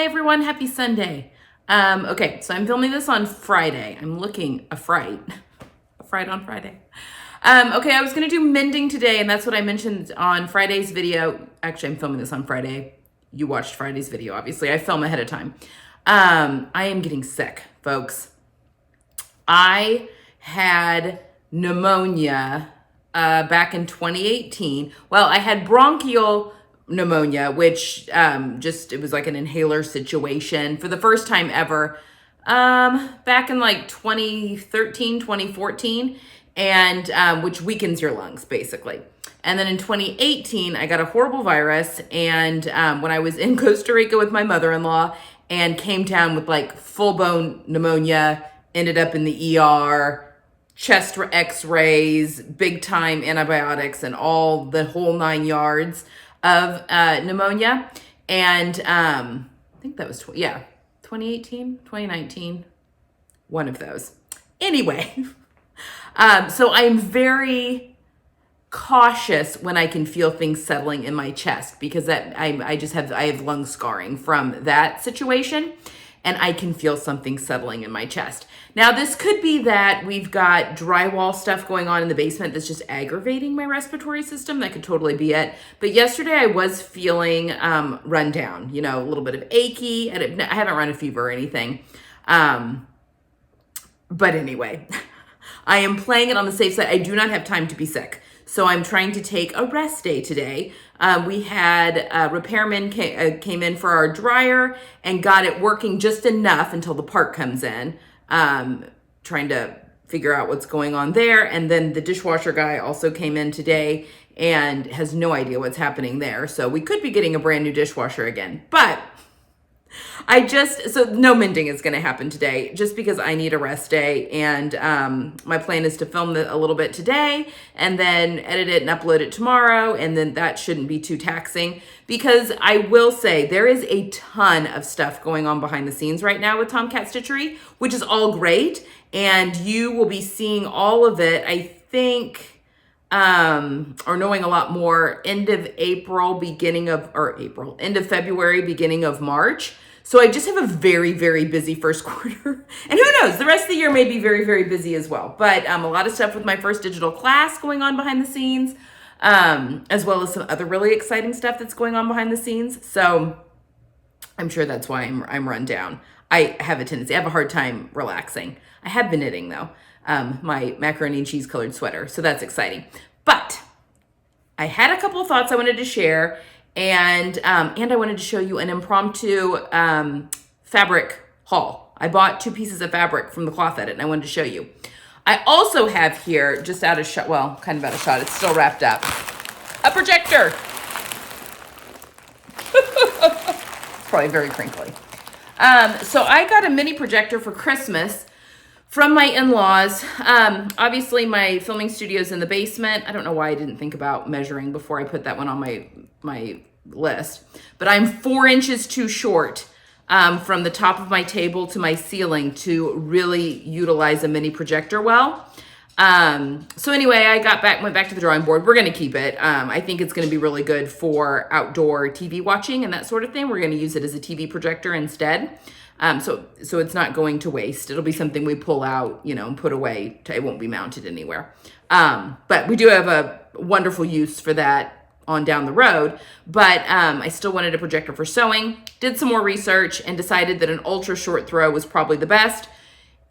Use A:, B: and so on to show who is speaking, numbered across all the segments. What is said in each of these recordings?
A: Hi everyone, happy Sunday. Okay, so I'm filming this on Friday. I'm looking a fright on Friday. Okay, I was gonna do mending today, and that's what I mentioned on Friday's video. Actually, I'm filming this on Friday. You watched Friday's video, obviously. I film ahead of time. I am getting sick, folks. I had pneumonia back in 2018. Well, I had bronchial pneumonia, which it was like an inhaler situation for the first time ever back in like 2013, 2014, and which weakens your lungs basically. And then in 2018, I got a horrible virus. And when I was in Costa Rica with my mother-in-law and came down with like full-blown pneumonia, ended up in the ER, chest x-rays, big time antibiotics, and all the whole 9 yards of pneumonia. And I think that was 2018, 2019, one of those. Anyway, so I'm very cautious when I can feel things settling in my chest, because I have lung scarring from that situation, and I can feel something settling in my chest. Now, this could be that we've got drywall stuff going on in the basement that's just aggravating my respiratory system. That could totally be it. But yesterday I was feeling run down, a little bit of achy. I haven't run a fever or anything. But anyway, I am playing it on the safe side. I do not have time to be sick. So I'm trying to take a rest day today. We had a repairman came in for our dryer and got it working just enough until the part comes in. Trying to figure out what's going on there. And then the dishwasher guy also came in today and has no idea what's happening there. So we could be getting a brand new dishwasher again. But so no mending is going to happen today just because I need a rest day. And my plan is to film a little bit today and then edit it and upload it tomorrow. And then that shouldn't be too taxing, because I will say there is a ton of stuff going on behind the scenes right now with Tomcat Stitchery, which is all great. And you will be seeing all of it, I think, or knowing a lot more end of end of February, beginning of March. So I just have a very, very busy first quarter. And who knows, the rest of the year may be very, very busy as well. But a lot of stuff with my first digital class going on behind the scenes, as well as some other really exciting stuff that's going on behind the scenes. So I'm sure that's why I'm run down. I have a hard time relaxing. I have been knitting though, my macaroni and cheese colored sweater. So that's exciting. But I had a couple of thoughts I wanted to share. And I wanted to show you an impromptu fabric haul. I bought 2 pieces of fabric from the Cloth Edit, and I wanted to show you. I also have here, just out of shot, well, kind of out of shot, it's still wrapped up, a projector. It's probably very crinkly. So I got a mini projector for Christmas from my in-laws. Obviously my filming studio's in the basement. I don't know why I didn't think about measuring before I put that one on my list, but I'm 4 inches too short from the top of my table to my ceiling to really utilize a mini projector well. So anyway, went back to the drawing board. We're going to keep it. I think it's going to be really good for outdoor TV watching and that sort of thing. We're going to use it as a TV projector instead. So it's not going to waste. It'll be something we pull out, and put away. It won't be mounted anywhere. But we do have a wonderful use for that on down the road. But I still wanted a projector for sewing. Did some more research and decided that an ultra short throw was probably the best.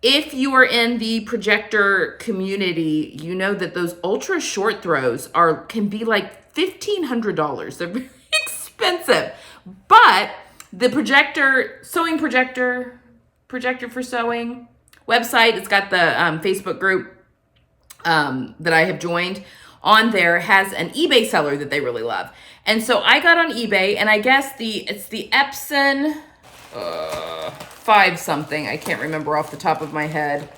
A: If you are in the projector community, you know that those ultra short throws can be like $1,500. They're very expensive. But the sewing projector for sewing website, it's got the Facebook group that I have joined on there, has an eBay seller that they really love. And so I got on eBay, and I guess it's the Epson 5 something. I can't remember off the top of my head.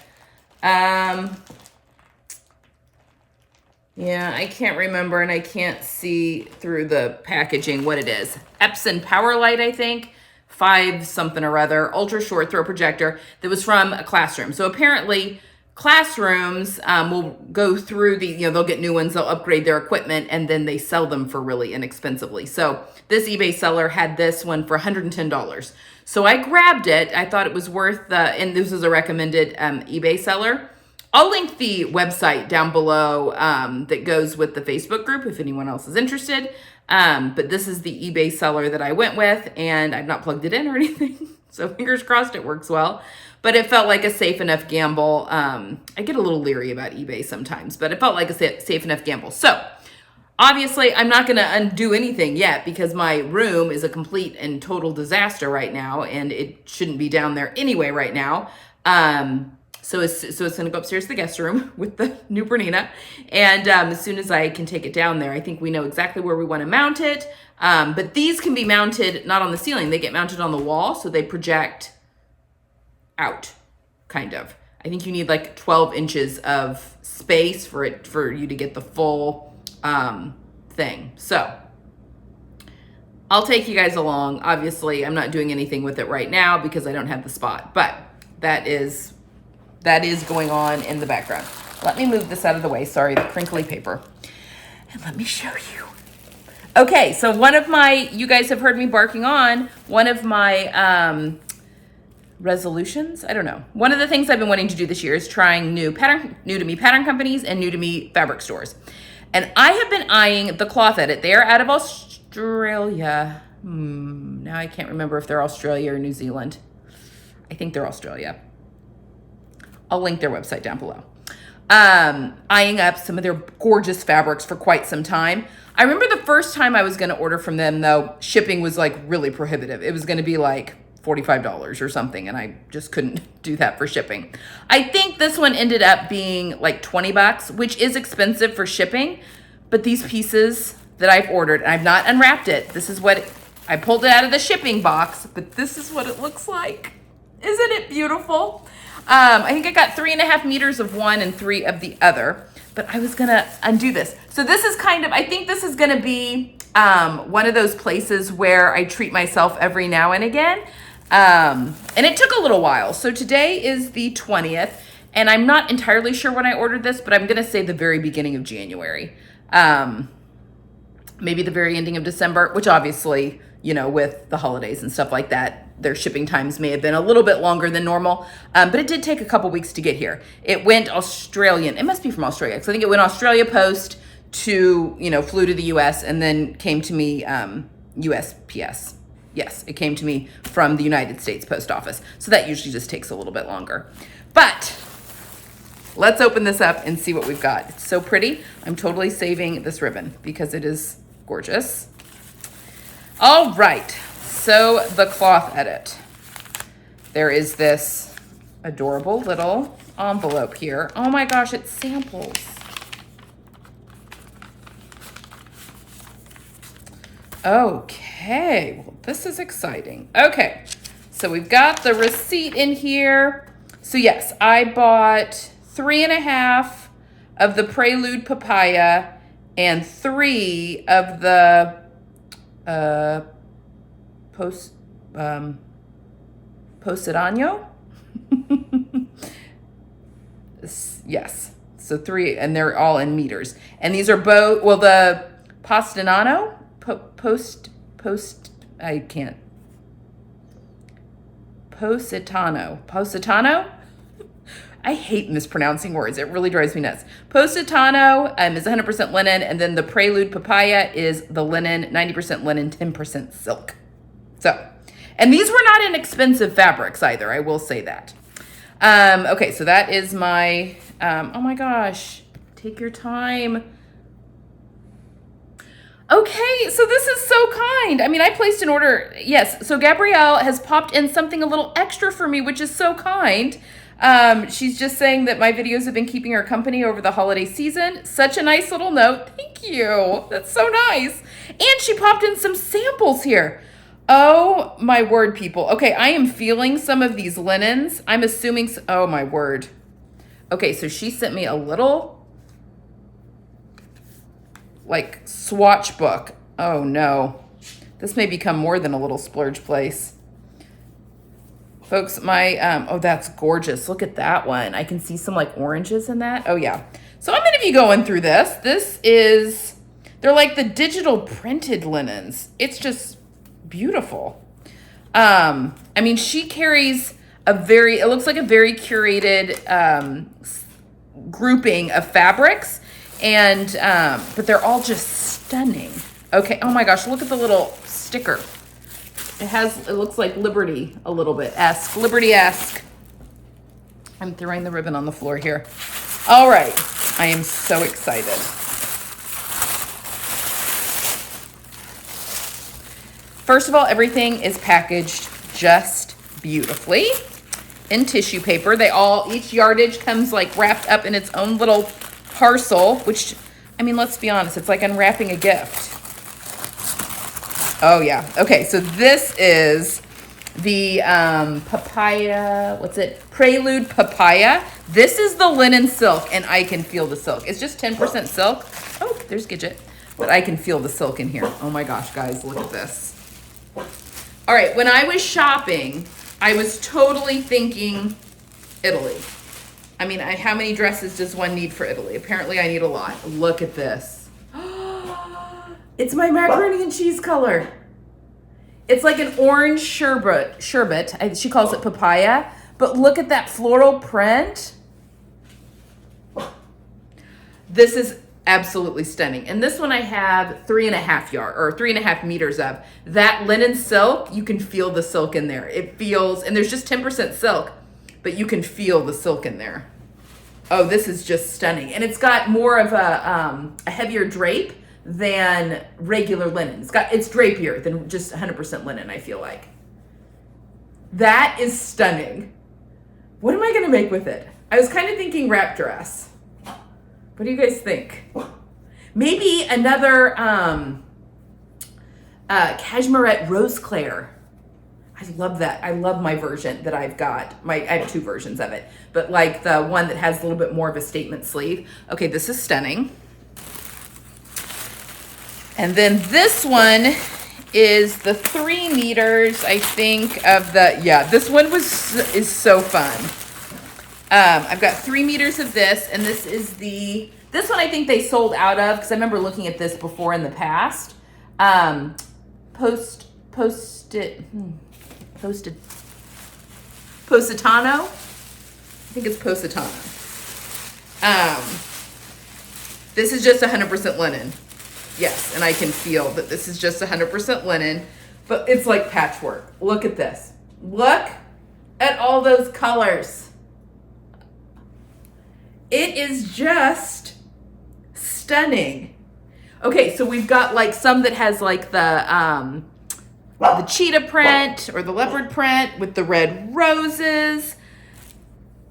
A: Yeah, I can't remember, and I can't see through the packaging what it is. Epson Powerlight, I think. 5 something or other, ultra short throw projector that was from a classroom. So apparently classrooms will go through they'll get new ones, they'll upgrade their equipment, and then they sell them for really inexpensively. So this eBay seller had this one for $110. So I grabbed it. I thought it was worth and this was a recommended eBay seller. I'll link the website down below that goes with the Facebook group if anyone else is interested. But this is the eBay seller that I went with, and I've not plugged it in or anything. So fingers crossed it works well. But it felt like a safe enough gamble. I get a little leery about eBay sometimes, but it felt like a safe enough gamble. So obviously I'm not going to undo anything yet because my room is a complete and total disaster right now, and it shouldn't be down there anyway right now. So it's going to go upstairs to the guest room with the new Bernina. And as soon as I can take it down there, I think we know exactly where we want to mount it. But these can be mounted not on the ceiling. They get mounted on the wall, so they project out, kind of. I think you need like 12 inches of space for you to get the full thing. So I'll take you guys along. Obviously, I'm not doing anything with it right now because I don't have the spot, but that is going on in the background. Let me move this out of the way. Sorry, the crinkly paper. And let me show you. Okay, so you guys have heard me barking on, one of my resolutions, I don't know. One of the things I've been wanting to do this year is trying new to me pattern companies and new to me fabric stores. And I have been eyeing the Cloth Edit. They are out of Australia. Now I can't remember if they're Australia or New Zealand. I think they're Australia. I'll link their website down below. Eyeing up some of their gorgeous fabrics for quite some time. I remember the first time I was going to order from them, though, shipping was like really prohibitive. It was going to be like $45 or something, and I just couldn't do that for shipping. I think this one ended up being like $20, which is expensive for shipping, but these pieces that I've ordered, and I've not unwrapped it. This is what I pulled it out of the shipping box, but this is what it looks like. Isn't it beautiful? I think I got 3.5 meters of one and 3 of the other, but I was gonna undo this. So this is I think this is gonna be one of those places where I treat myself every now and again. And it took a little while. So today is the 20th, and I'm not entirely sure when I ordered this, but I'm gonna say the very beginning of January. Maybe the very ending of December, which obviously, with the holidays and stuff like that, their shipping times may have been a little bit longer than normal, but it did take a couple weeks to get here. It went Australian. It must be from Australia, because I think it went Australia Post to, flew to the U.S. and then came to me USPS. Yes, it came to me from the United States Post Office. So that usually just takes a little bit longer. But let's open this up and see what we've got. It's so pretty. I'm totally saving this ribbon because it is gorgeous. All right. So the Cloth Edit. There is this adorable little envelope here. Oh my gosh, it's samples. Okay, well, this is exciting. Okay, so we've got the receipt in here. So yes, I bought 3.5 of the Prelude Papaya and 3 of the Positano? Yes, so 3, and they're all in meters. And these are both, well, the Positano? Positano? I hate mispronouncing words. It really drives me nuts. Positano is 100% linen, and then the Prelude Papaya is the linen, 90% linen, 10% silk. So, and these were not inexpensive fabrics either, I will say that. Okay, so that is my, oh my gosh, take your time. Okay, so this is so kind. I mean, I placed an order. Yes, so Gabrielle has popped in something a little extra for me, which is so kind. She's just saying that my videos have been keeping her company over the holiday season. Such a nice little note. Thank you. That's so nice. And she popped in some samples here. Oh, my word, people. Okay, I am feeling some of these linens. I'm assuming, oh, my word. Okay, so she sent me a little like swatch book. Oh no, this may become more than a little splurge place. Folks, my, oh, that's gorgeous. Look at that one. I can see some like oranges in that. Oh yeah. So I'm going to be going through this. This is, they're like the digital printed linens. It's just beautiful. I mean, she carries it looks like a very curated, grouping of fabrics and, but they're all just stunning. Okay. Oh my gosh. Look at the little sticker. It looks like Liberty a little bit Liberty-esque. I'm throwing the ribbon on the floor here. All right. I am so excited. First of all, everything is packaged just beautifully in tissue paper. Each yardage comes like wrapped up in its own little parcel, which, I mean, let's be honest, it's like unwrapping a gift. Oh yeah. Okay, so this is the papaya, Prelude papaya. This is the linen silk, and I can feel the silk. It's just 10% silk. Oh, there's Gidget. But I can feel the silk in here. Oh my gosh, guys, look at this. All right, when I was shopping, I was totally thinking Italy. I mean, how many dresses does one need for Italy? Apparently I need a lot. Look at this. It's my macaroni and cheese color. It's like an orange sherbet. She calls it papaya. But look at that floral print. This is absolutely stunning. And this one I have 3.5 meters of. That linen silk, you can feel the silk in there. It feels, and there's just 10% silk, but you can feel the silk in there. Oh, this is just stunning. And it's got more of a heavier drape than regular linen. It's drapier than just 100% linen, I feel like. That is stunning. What am I going to make with it? I was kind of thinking wrap dress. What do you guys think? Maybe another cashmerette rose claire. I love that. I love my version that I've got. I have two versions of it, but like the one that has a little bit more of a statement sleeve. Okay, this is stunning. And then this one is the 3 meters, I think, of the, yeah, this one is so fun. I've got 3 meters of this, and this is this one I think they sold out of, because I remember looking at this before in the past. Positano? I think it's Positano. This is just 100% linen. Yes, and I can feel that this is just 100% linen, but it's like patchwork. Look at this. Look at all those colors. It is just stunning. Okay, so we've got like some that has like the cheetah print or the leopard print with the red roses.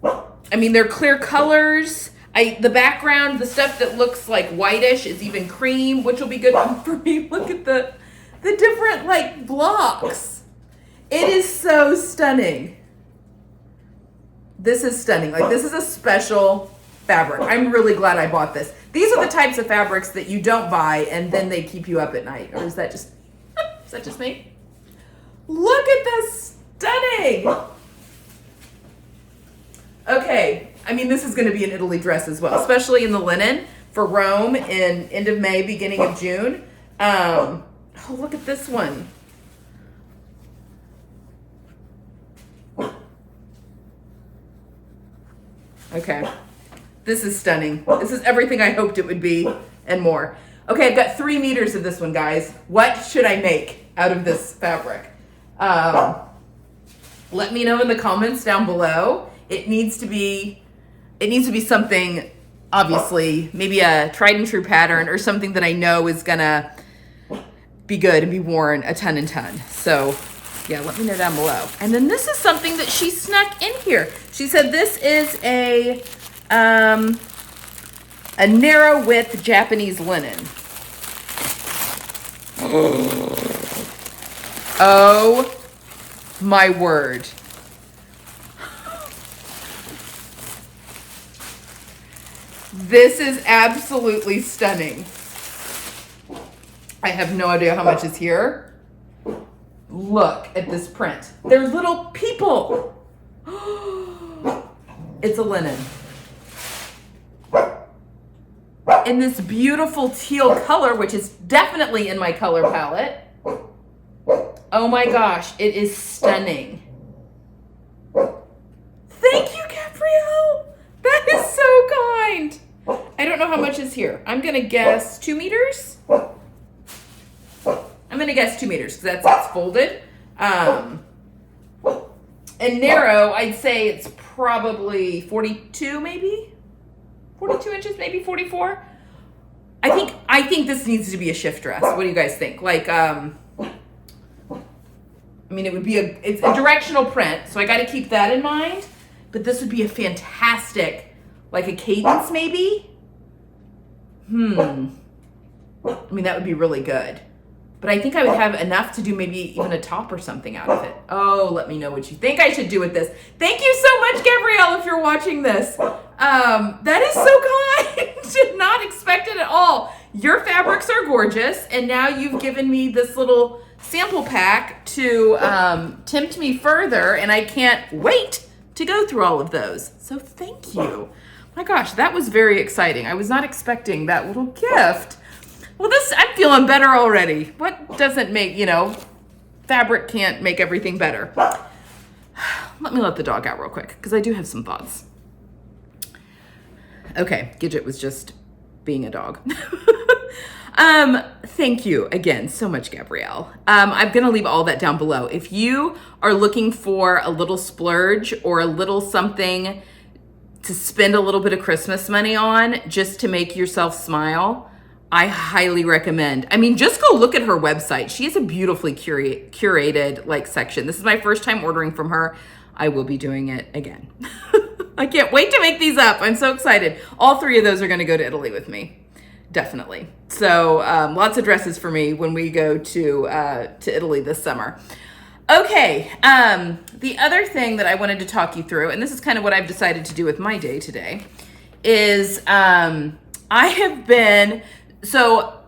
A: I mean, they're clear colors. The background, the stuff that looks like whitish is even cream, which will be good for me. Look at the different like blocks. It is so stunning. This is stunning. Like, this is a special fabric. I'm really glad I bought this. These are the types of fabrics that you don't buy and then they keep you up at night. Or is that just me? Look at this, stunning. Okay. I mean, this is going to be an Italy dress as well, especially in the linen for Rome in end of May, beginning of June. Oh, look at this one. Okay. This is stunning. This is everything I hoped it would be and more. Okay, I've got 3 meters of this one, guys. What should I make out of this fabric? Let me know in the comments down below. It needs to be something, obviously, maybe a tried and true pattern or something that I know is gonna be good and be worn a ton and ton. So yeah, let me know down below. And then this is something that she snuck in here. She said this is a narrow width Japanese linen. Oh my word. This is absolutely stunning. I have no idea how much is here. look at this print. They're little people. It's a linen. In this beautiful teal color, which is definitely in my color palette. Oh my gosh, it is stunning. Thank you, Gabrielle. That is so kind. I don't know how much is here. I'm going to guess 2 meters. I'm going to guess 2 meters because that's it's folded. And narrow, I'd say it's probably 42 maybe. 42 inches, maybe 44. I think this needs to be a shift dress. What do you guys think? Like, I mean, it's a directional print, so I got to keep that in mind. But this would be a fantastic, like a cadence maybe. I mean, that would be really good. But I think I would have enough to do maybe even a top or something out of it. Oh, let me know what you think I should do with this. Thank you so much, Gabrielle, if you're watching this. That is so kind. Did not expect it at all. Your fabrics are gorgeous, and now you've given me this little sample pack to tempt me further, and I can't wait to go through all of those. So thank you. My gosh, that was very exciting. I was not expecting that little gift. Well, I'm feeling better already. What doesn't make, fabric can't make everything better. Let me let the dog out real quick because I do have some thoughts. Okay, Gidget was just being a dog. Thank you again so much, Gabrielle. I'm going to leave all that down below. If you are looking for a little splurge or a little something to spend a little bit of Christmas money on just to make yourself smile, I highly recommend. I mean, just go look at her website. She has a beautifully curated section. This is my first time ordering from her. I will be doing it again. I can't wait to make these up. I'm so excited. All 3 of those are going to go to Italy with me. Definitely. So lots of dresses for me when we go to Italy this summer. Okay. The other thing that I wanted to talk you through, and this is kind of what I've decided to do with my day today, is I have been... So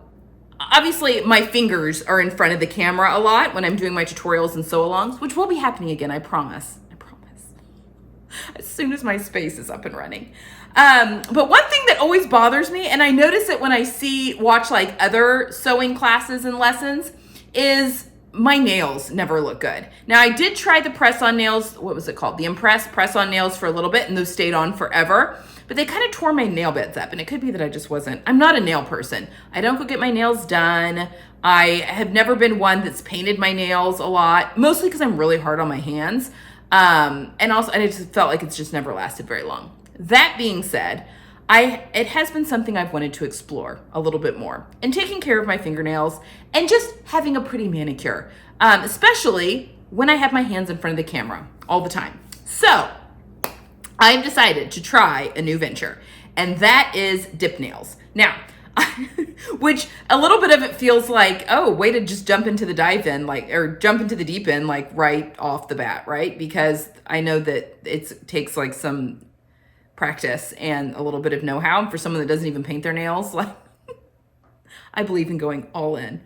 A: obviously my fingers are in front of the camera a lot when I'm doing my tutorials and sew-alongs, which will be happening again, I promise. As soon as my space is up and running. But one thing that always bothers me, and I notice it when I watch other sewing classes and lessons, is my nails never look good. Now I did try the press-on nails, what was it called? The Impress press-on nails for a little bit, and those stayed on forever. But they kind of tore my nail beds up, and it could be that I'm not a nail person. I don't go get my nails done. I have never been one that's painted my nails a lot, mostly because I'm really hard on my hands. And also, I just felt like it's just never lasted very long. That being said, it has been something I've wanted to explore a little bit more, and taking care of my fingernails and just having a pretty manicure, especially when I have my hands in front of the camera all the time. So I've decided to try a new venture, and that is dip nails. Now, which a little bit of it feels like, oh, way to just jump into the jump into the deep end, right off the bat, right? Because I know that it takes some practice and a little bit of know-how. And for someone that doesn't even paint their nails, I believe in going all in.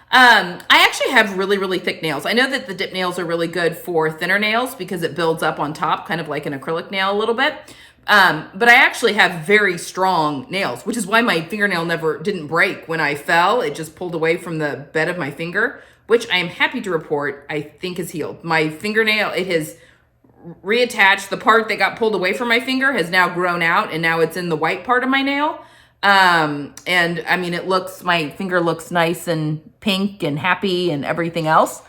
A: I actually have really, really thick nails. I know that the dip nails are really good for thinner nails because it builds up on top, kind of like an acrylic nail a little bit. But I actually have very strong nails, which is why my fingernail didn't break when I fell. It just pulled away from the bed of my finger, which I am happy to report I think is healed. My fingernail, it has reattached. The part that got pulled away from my finger has now grown out, and now it's in the white part of my nail. And I mean, my finger looks nice and pink and happy and everything else.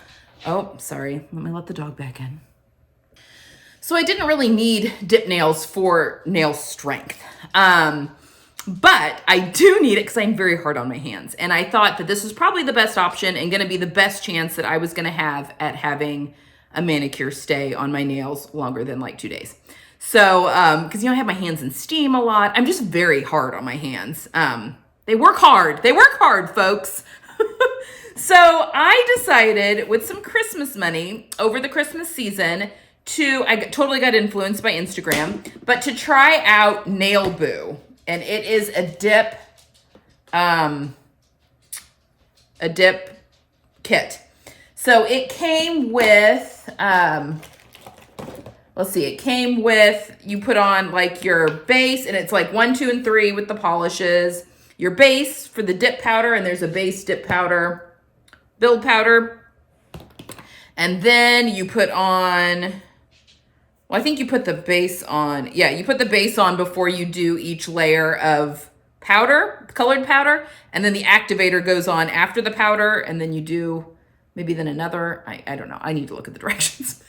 A: Oh, sorry. Let me let the dog back in. So I didn't really need dip nails for nail strength. But I do need it because I'm very hard on my hands. And I thought that this was probably the best option and going to be the best chance that I was going to have at having a manicure stay on my nails longer than 2 days. So, because, I have my hands in steam a lot. I'm just very hard on my hands. They work hard. They work hard, folks. So I decided with some Christmas money over the Christmas season I totally got influenced by Instagram, but to try out Nail Boo. And it is a dip kit. So it came with, let's see, it came with, you put on like your base, and it's like 1, 2, and 3 with the polishes. Your base for the dip powder, and there's a base dip powder, build powder. And then you put on, well, I think you put the base on. Yeah, you put the base on before you do each layer of powder, colored powder. And then the activator goes on after the powder. And then you do maybe then another, I don't know. I need to look at the directions.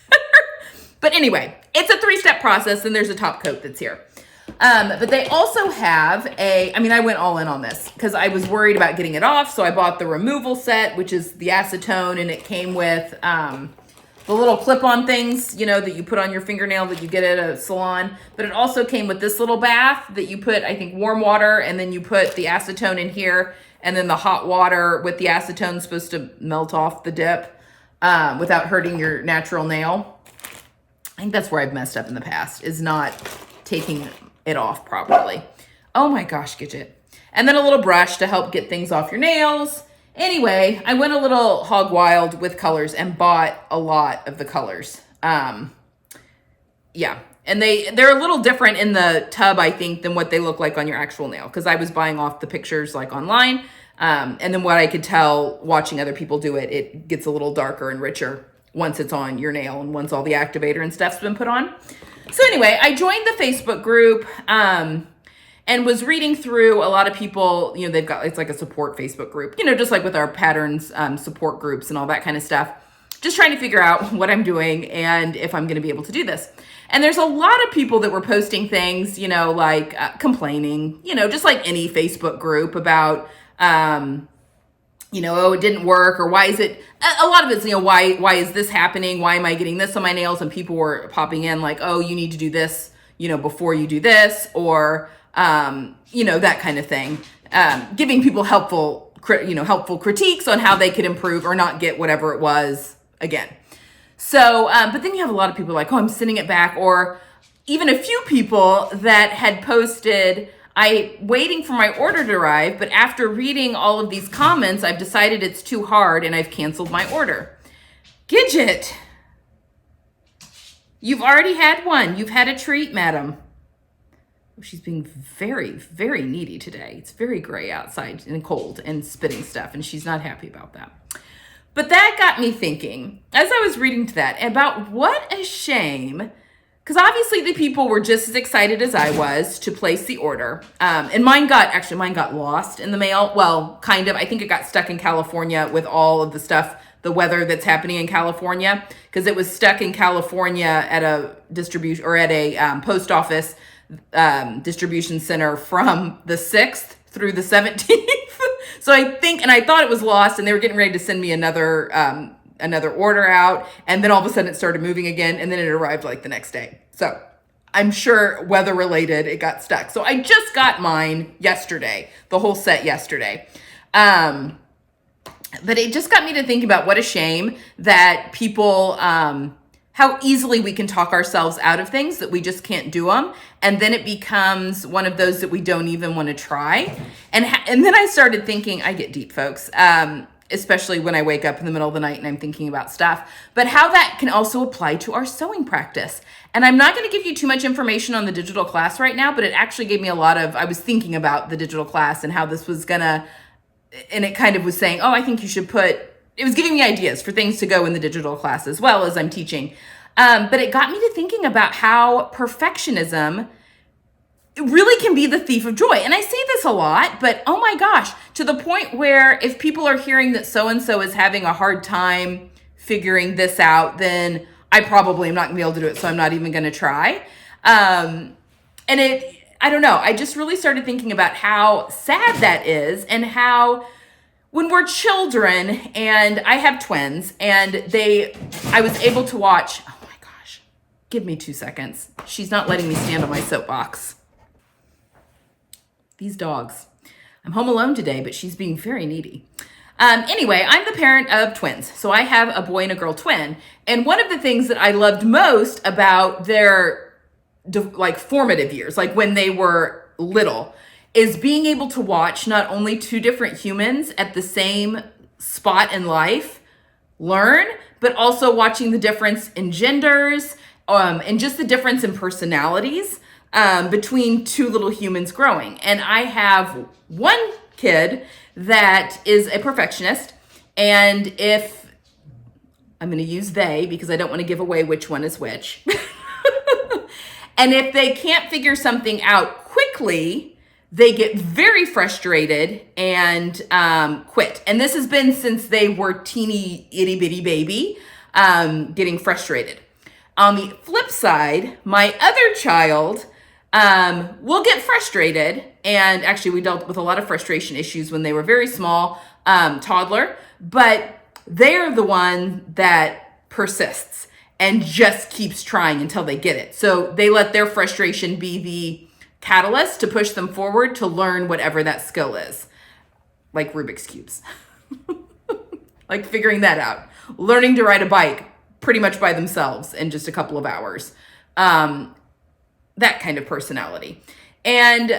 A: But anyway, it's a 3-step process, and there's a top coat that's here. But they also have I went all in on this because I was worried about getting it off. So I bought the removal set, which is the acetone, and it came with the little clip-on things, that you put on your fingernail that you get at a salon. But it also came with this little bath that you put, I think, warm water, and then you put the acetone in here, and then the hot water with the acetone is supposed to melt off the dip without hurting your natural nail. I think that's where I've messed up in the past, is not taking it off properly. Oh my gosh, Gidget. And then a little brush to help get things off your nails. Anyway, I went a little hog wild with colors and bought a lot of the colors. Yeah, and they're a little different in the tub, I think, than what they look like on your actual nail, because I was buying off the pictures like online. And then what I could tell watching other people do it, it gets a little darker and richer once it's on your nail and once all the activator and stuff's been put on. So anyway, I joined the Facebook group and was reading through a lot of people, they've got, it's like a support Facebook group, just like with our patterns support groups and all that kind of stuff. Just trying to figure out what I'm doing and if I'm going to be able to do this. And there's a lot of people that were posting things, like complaining, just like any Facebook group about, oh, it didn't work, or why is it, a lot of it's, why is this happening? Why am I getting this on my nails? And people were popping in like, oh, you need to do this, before you do this, or, that kind of thing. Giving people helpful critiques on how they could improve or not get whatever it was again. So, but then you have a lot of people like, oh, I'm sending it back, or even a few people that had posted, waiting for my order to arrive, but after reading all of these comments, I've decided it's too hard and I've canceled my order. Gidget, you've already had one. You've had a treat, madam. She's being very, very needy today. It's very gray outside and cold and spitting stuff, and she's not happy about that. But that got me thinking, as I was reading to that, about what a shame. Because obviously the people were just as excited as I was to place the order. And mine got lost in the mail. Well, kind of. I think it got stuck in California with all of the stuff, the weather that's happening in California. Because it was stuck in California at a distribution, or at a post office distribution center from the 6th through the 17th. So I thought it was lost, and they were getting ready to send me another order out, and then all of a sudden it started moving again, and then it arrived like the next day. So I'm sure weather related, it got stuck. So I just got mine yesterday, the whole set yesterday. But it just got me to think about what a shame that people, how easily we can talk ourselves out of things, that we just can't do them. And then it becomes one of those that we don't even want to try. And then I started thinking, I get deep, folks. Especially when I wake up in the middle of the night and I'm thinking about stuff, but how that can also apply to our sewing practice. And I'm not going to give you too much information on the digital class right now, but it actually gave me I was thinking about the digital class and how this was and it kind of was saying, oh, I think you should it was giving me ideas for things to go in the digital class as well as I'm teaching. But it got me to thinking about how perfectionism really can be the thief of joy. And I say this a lot, but oh my gosh, to the point where if people are hearing that so-and-so is having a hard time figuring this out, then I probably am not gonna be able to do it. So I'm not even gonna try. I don't know. I just really started thinking about how sad that is, and how when we're children, and I have twins, and I was able to watch, oh my gosh, give me 2 seconds. She's not letting me stand on my soapbox. These dogs. I'm home alone today, but she's being very needy. Anyway, I'm the parent of twins. So I have a boy and a girl twin. And one of the things that I loved most about their formative years, like when they were little, is being able to watch not only two different humans at the same spot in life learn, but also watching the difference in genders, and just the difference in personalities between two little humans growing. And I have one kid that is a perfectionist, and if I'm going to use they because I don't want to give away which one is which. And if they can't figure something out quickly, they get very frustrated and quit. And this has been since they were teeny itty bitty baby, getting frustrated. On the flip side, my other child will get frustrated. And actually, we dealt with a lot of frustration issues when they were very small, toddler. But they're the one that persists and just keeps trying until they get it. So they let their frustration be the catalyst to push them forward to learn whatever that skill is, like Rubik's Cubes. Like figuring that out. Learning to ride a bike pretty much by themselves in just a couple of hours. That kind of personality. And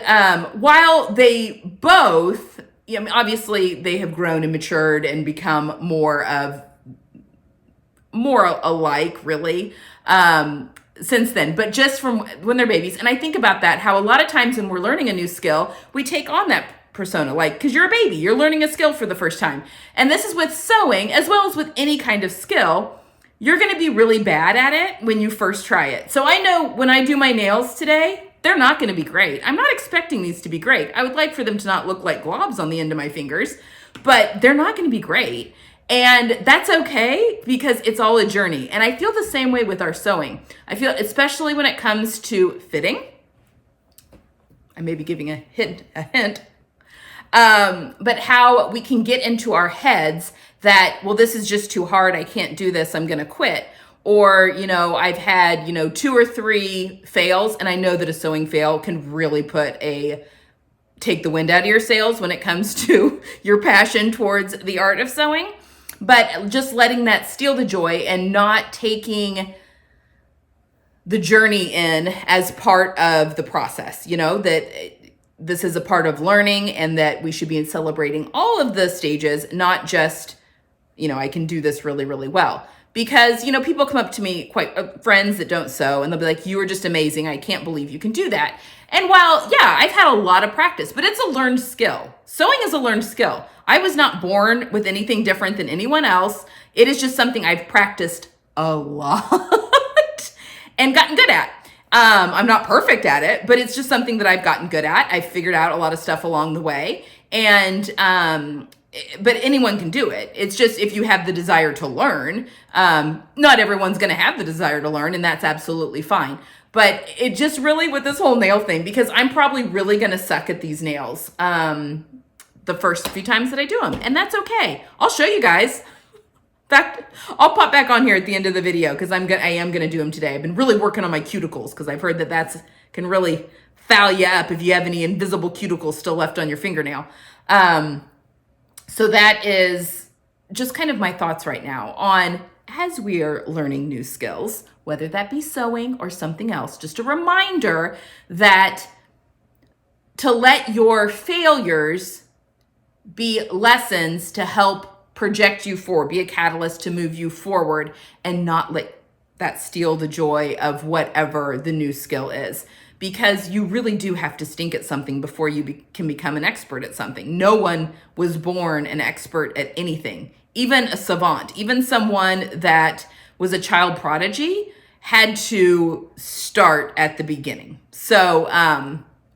A: while they both, obviously they have grown and matured and become more alike, really, since then, but just from when they're babies. And I think about that, how a lot of times when we're learning a new skill, we take on that persona, like, because you're a baby, you're learning a skill for the first time. And this is with sewing, as well as with any kind of skill. You're going to be really bad at it when you first try it. So I know when I do my nails today, they're not going to be great. I'm not expecting these to be great. I would like for them to not look like globs on the end of my fingers, but they're not going to be great. And that's okay because it's all a journey. And I feel the same way with our sewing. I feel, especially when it comes to fitting, I may be giving a hint, but how we can get into our heads that, well, this is just too hard. I can't do this. I'm going to quit. Or, I've had, 2 or 3 fails, and I know that a sewing fail can really take the wind out of your sails when it comes to your passion towards the art of sewing. But just letting that steal the joy and not taking the journey in as part of the process, that this is a part of learning and that we should be celebrating all of the stages, not just, I can do this really, really well. Because, people come up to me, friends that don't sew, and they'll be like, you are just amazing. I can't believe you can do that. And while, I've had a lot of practice, but it's a learned skill. Sewing is a learned skill. I was not born with anything different than anyone else. It is just something I've practiced a lot and gotten good at. I'm not perfect at it, but it's just something that I've gotten good at. I've figured out a lot of stuff along the way. And, but anyone can do it. It's just if you have the desire to learn, not everyone's going to have the desire to learn, and that's absolutely fine. But it just really with this whole nail thing, because I'm probably really going to suck at these nails the first few times that I do them, and that's okay. I'll show you guys. In fact, I'll pop back on here at the end of the video because I am going to do them today. I've been really working on my cuticles because I've heard that can really foul you up if you have any invisible cuticles still left on your fingernail. So that is just kind of my thoughts right now on as we are learning new skills, whether that be sewing or something else, just a reminder that to let your failures be lessons to help project you forward, be a catalyst to move you forward, and not let that steal the joy of whatever the new skill is. Because you really do have to stink at something before you can become an expert at something. No one was born an expert at anything. Even a savant, even someone that was a child prodigy had to start at the beginning. So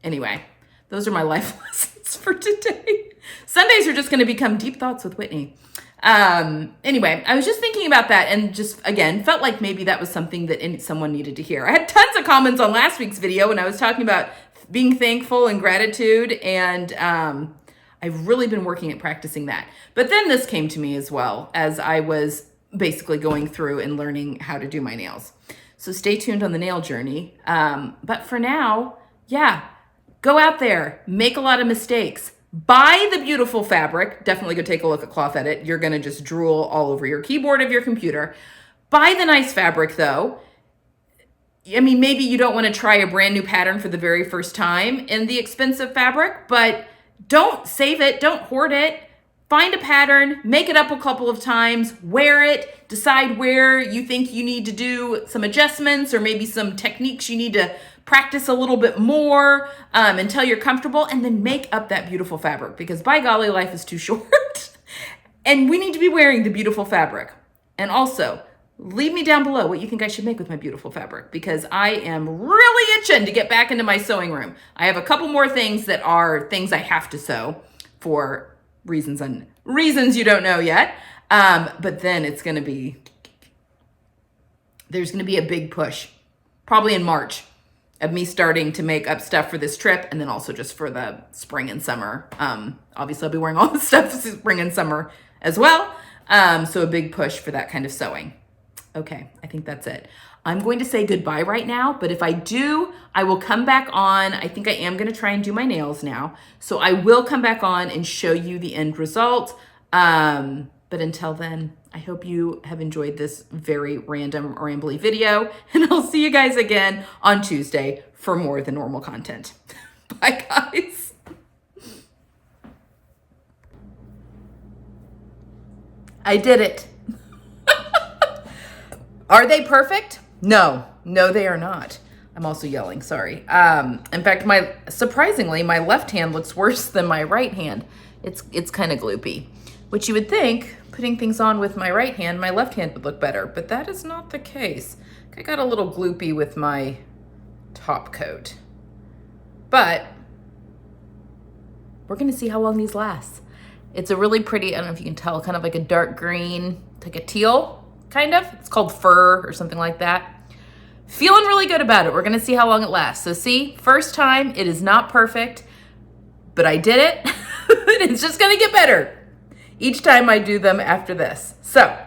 A: anyway, those are my life lessons for today. Sundays are just going to become Deep Thoughts with Whitney. Anyway, I was just thinking about that and just, again, felt like maybe that was something that someone needed to hear. I had tons of comments on last week's video when I was talking about being thankful and gratitude, and I've really been working at practicing that. But then this came to me as well as I was basically going through and learning how to do my nails. So stay tuned on the nail journey. But for now, go out there, make a lot of mistakes. Buy the beautiful fabric. Definitely go take a look at Cloth Edit. You're going to just drool all over your keyboard of your computer. Buy the nice fabric, though. I mean, maybe you don't want to try a brand new pattern for the very first time in the expensive fabric, but don't save it. Don't hoard it. find a pattern, make it up a couple of times, wear it, decide where you think you need to do some adjustments or maybe some techniques you need to practice a little bit more until you're comfortable, and then make up that beautiful fabric, because by golly, life is too short and we need to be wearing the beautiful fabric. And also, leave me down below what you think I should make with my beautiful fabric, because I am really itching to get back into my sewing room. I have a couple more things that are things I have to sew for reasons you don't know yet. But then there's going to be a big push, probably in March, of me starting to make up stuff for this trip, and then also just for the spring and summer. Obviously, I'll be wearing all the stuff for spring and summer as well. So a big push for that kind of sewing. Okay, I think that's it. I'm going to say goodbye right now, but if I do, I will come back on. I think I am going to try and do my nails now. So I will come back on and show you the end result. But until then, I hope you have enjoyed this very random, rambly video, and I'll see you guys again on Tuesday for more than normal content. Bye, guys. I did it. Are they perfect? No, they are not. I'm also yelling, sorry. In fact, surprisingly, my left hand looks worse than my right hand. It's kind of gloopy, which you would think, putting things on with my right hand, my left hand would look better, but that is not the case. I got a little gloopy with my top coat, but we're gonna see how long these last. It's a really pretty, I don't know if you can tell, kind of like a dark green, like a teal, kind of. It's called fur or something like that. Feeling really good about it. We're gonna see how long it lasts. So see, first time, it is not perfect, but I did it. It's just gonna get better each time I do them after this. So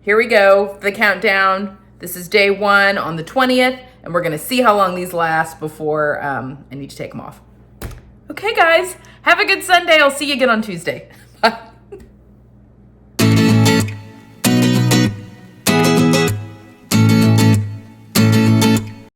A: here we go, the countdown. This is day 1 on the 20th, and we're gonna see how long these last before I need to take them off. Okay, guys, have a good Sunday. I'll see you again on Tuesday. Bye.